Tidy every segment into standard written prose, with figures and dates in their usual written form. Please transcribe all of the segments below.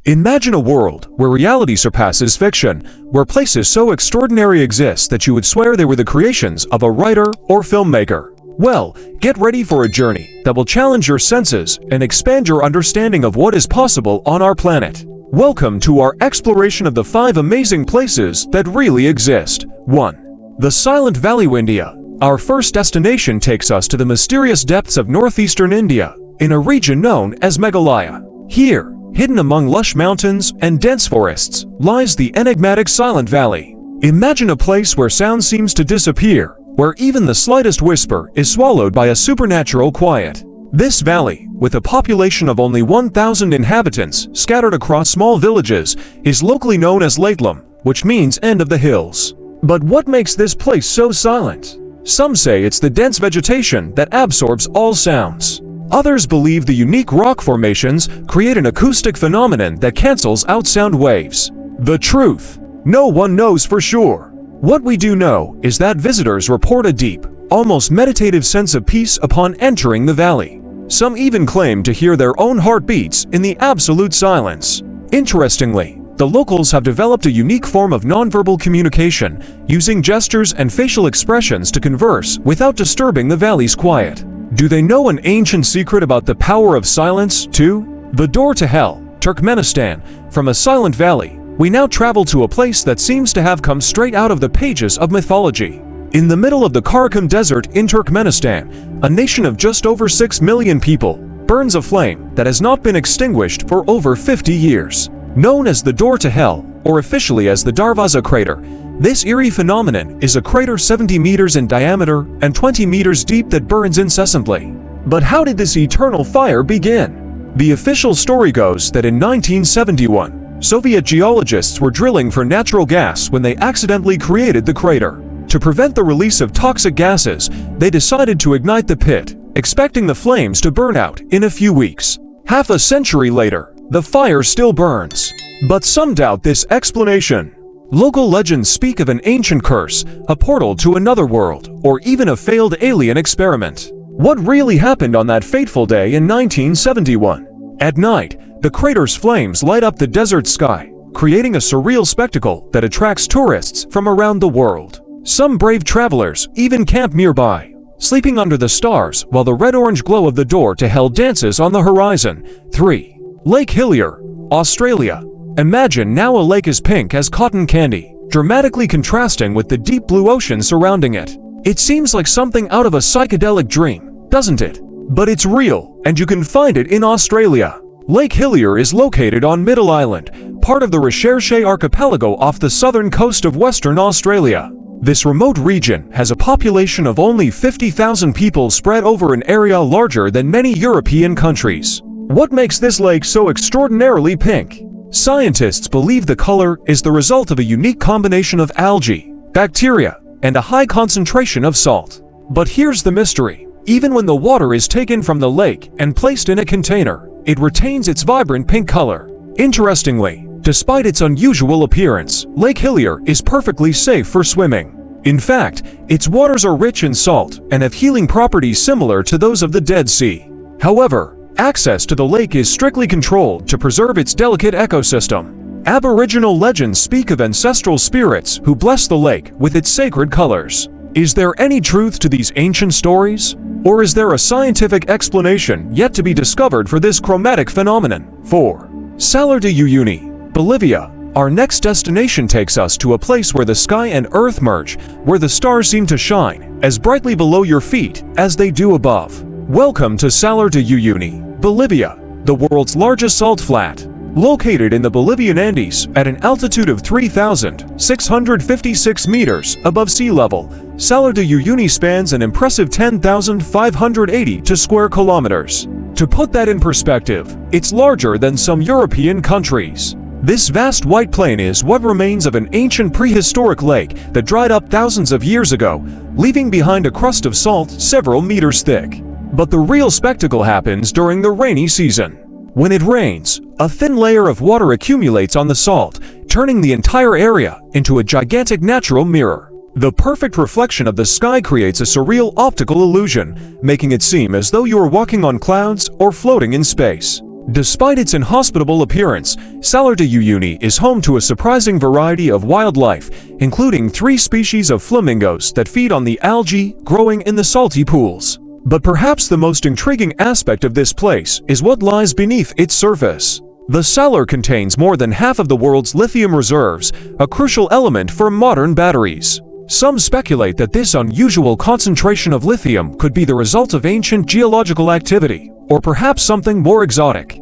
Imagine a world where reality surpasses fiction, where places so extraordinary exist that you would swear they were the creations of a writer or filmmaker. Well, get ready for a journey that will challenge your senses and expand your understanding of what is possible on our planet. Welcome to our exploration of the 5 amazing places that really exist. 1. The Silent Valley, India. Our first destination takes us to the mysterious depths of northeastern India, in a region known as Meghalaya. Here, hidden among lush mountains and dense forests, lies the enigmatic Silent Valley. Imagine a place where sound seems to disappear, where even the slightest whisper is swallowed by a supernatural quiet. This valley, with a population of only 1,000 inhabitants scattered across small villages, is locally known as Laitlam, which means end of the hills. But what makes this place so silent? Some say it's the dense vegetation that absorbs all sounds. Others believe the unique rock formations create an acoustic phenomenon that cancels out sound waves. The truth: no one knows for sure. What we do know is that visitors report a deep, almost meditative sense of peace upon entering the valley. Some even claim to hear their own heartbeats in the absolute silence. Interestingly, the locals have developed a unique form of nonverbal communication, using gestures and facial expressions to converse without disturbing the valley's quiet. Do they know an ancient secret about the power of silence, too? The door to hell, Turkmenistan. From a silent valley, we now travel to a place that seems to have come straight out of the pages of mythology. In the middle of the Karakum Desert in Turkmenistan, a nation of just over 6 million people, burns a flame that has not been extinguished for over 50 years. Known as the Door to Hell, or officially as the Darvaza crater, this eerie phenomenon is a crater 70 meters in diameter and 20 meters deep that burns incessantly. But how did this eternal fire begin? The official story goes that in 1971, Soviet geologists were drilling for natural gas when they accidentally created the crater. To prevent the release of toxic gases, they decided to ignite the pit, expecting the flames to burn out in a few weeks. Half a century later, the fire still burns. But some doubt this explanation. Local legends speak of an ancient curse, a portal to another world, or even a failed alien experiment. What really happened on that fateful day in 1971? At night, the crater's flames light up the desert sky, creating a surreal spectacle that attracts tourists from around the world. Some brave travelers even camp nearby, sleeping under the stars while the red-orange glow of the door to hell dances on the horizon. 3. Lake Hillier, Australia. Imagine now a lake as pink as cotton candy, dramatically contrasting with the deep blue ocean surrounding it. It seems like something out of a psychedelic dream, doesn't it? But it's real, and you can find it in Australia. Lake Hillier is located on Middle Island, part of the Recherche archipelago off the southern coast of Western Australia. This remote region has a population of only 50,000 people spread over an area larger than many European countries. What makes this lake so extraordinarily pink? Scientists believe the color is the result of a unique combination of algae, bacteria, and a high concentration of salt. But here's the mystery. Even when the water is taken from the lake and placed in a container, it retains its vibrant pink color. Interestingly, despite its unusual appearance, Lake Hillier is perfectly safe for swimming. In fact, its waters are rich in salt and have healing properties similar to those of the Dead Sea. However, access to the lake is strictly controlled to preserve its delicate ecosystem. Aboriginal legends speak of ancestral spirits who bless the lake with its sacred colors. Is there any truth to these ancient stories? Or is there a scientific explanation yet to be discovered for this chromatic phenomenon? 4. Salar de Uyuni, Bolivia. Our next destination takes us to a place where the sky and earth merge, where the stars seem to shine as brightly below your feet as they do above. Welcome to Salar de Uyuni, Bolivia, the world's largest salt flat. Located in the Bolivian Andes at an altitude of 3,656 meters above sea level, Salar de Uyuni spans an impressive 10,582 square kilometers. To put that in perspective, it's larger than some European countries. This vast white plain is what remains of an ancient prehistoric lake that dried up thousands of years ago, leaving behind a crust of salt several meters thick. But the real spectacle happens during the rainy season. When it rains, a thin layer of water accumulates on the salt, turning the entire area into a gigantic natural mirror. The perfect reflection of the sky creates a surreal optical illusion, making it seem as though you are walking on clouds or floating in space. Despite its inhospitable appearance, Salar de Uyuni is home to a surprising variety of wildlife, including 3 species of flamingos that feed on the algae growing in the salty pools. But perhaps the most intriguing aspect of this place is what lies beneath its surface. The Salar contains more than half of the world's lithium reserves, a crucial element for modern batteries. Some speculate that this unusual concentration of lithium could be the result of ancient geological activity, or perhaps something more exotic.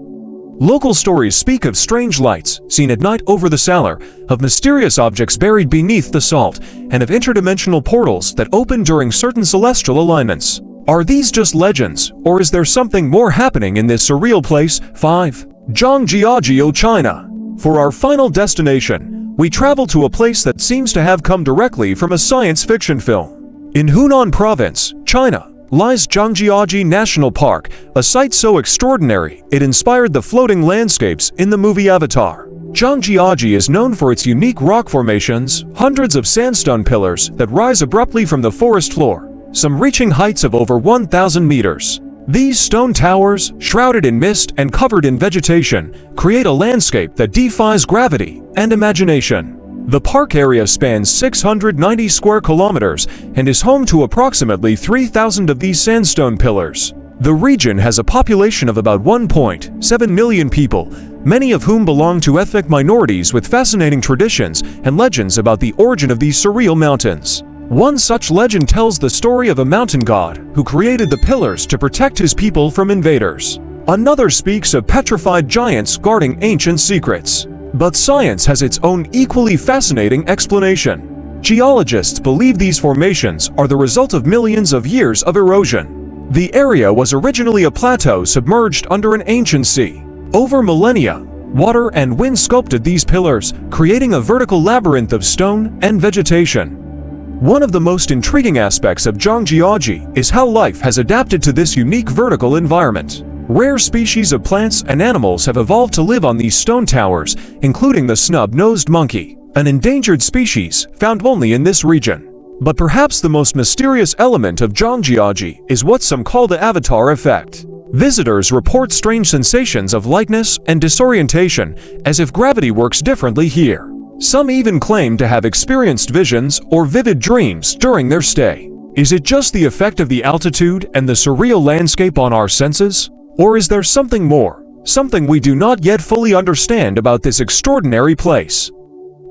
Local stories speak of strange lights seen at night over the Salar, of mysterious objects buried beneath the salt, and of interdimensional portals that open during certain celestial alignments. Are these just legends, or is there something more happening in this surreal place? 5. Zhangjiajie, China. For our final destination, we travel to a place that seems to have come directly from a science fiction film. In Hunan Province, China, lies Zhangjiajie National Park, a site so extraordinary it inspired the floating landscapes in the movie Avatar. Zhangjiajie is known for its unique rock formations, hundreds of sandstone pillars that rise abruptly from the forest floor, some reaching heights of over 1,000 meters. These stone towers, shrouded in mist and covered in vegetation, create a landscape that defies gravity and imagination. The park area spans 690 square kilometers and is home to approximately 3,000 of these sandstone pillars. The region has a population of about 1.7 million people, many of whom belong to ethnic minorities with fascinating traditions and legends about the origin of these surreal mountains. One such legend tells the story of a mountain god who created the pillars to protect his people from invaders. Another speaks of petrified giants guarding ancient secrets. But science has its own equally fascinating explanation. Geologists believe these formations are the result of millions of years of erosion. The area was originally a plateau submerged under an ancient sea. Over millennia, water and wind sculpted these pillars, creating a vertical labyrinth of stone and vegetation. One of the most intriguing aspects of Zhangjiajie is how life has adapted to this unique vertical environment. Rare species of plants and animals have evolved to live on these stone towers, including the snub-nosed monkey, an endangered species found only in this region. But perhaps the most mysterious element of Zhangjiajie is what some call the Avatar effect. Visitors report strange sensations of lightness and disorientation, as if gravity works differently here. Some even claim to have experienced visions or vivid dreams during their stay. Is it just the effect of the altitude and the surreal landscape on our senses? Or is there something more, something we do not yet fully understand about this extraordinary place?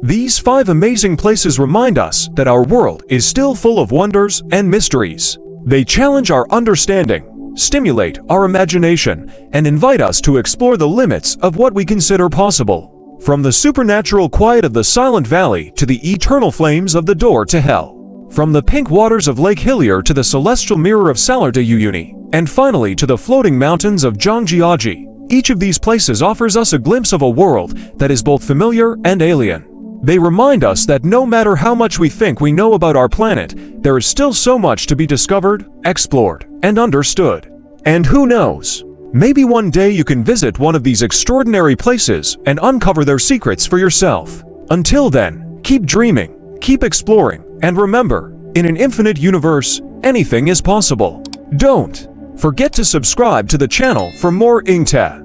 These 5 amazing places remind us that our world is still full of wonders and mysteries. They challenge our understanding, stimulate our imagination, and invite us to explore the limits of what we consider possible. From the supernatural quiet of the Silent Valley to the eternal flames of the door to hell. From the pink waters of Lake Hillier to the celestial mirror of Salar de Uyuni, and finally to the floating mountains of Zhangjiajie, each of these places offers us a glimpse of a world that is both familiar and alien. They remind us that no matter how much we think we know about our planet, there is still so much to be discovered, explored, and understood. And who knows? Maybe one day you can visit one of these extraordinary places and uncover their secrets for yourself. Until then, keep dreaming, keep exploring, and remember, in an infinite universe, anything is possible. Don't forget to subscribe to the channel for more Ingta.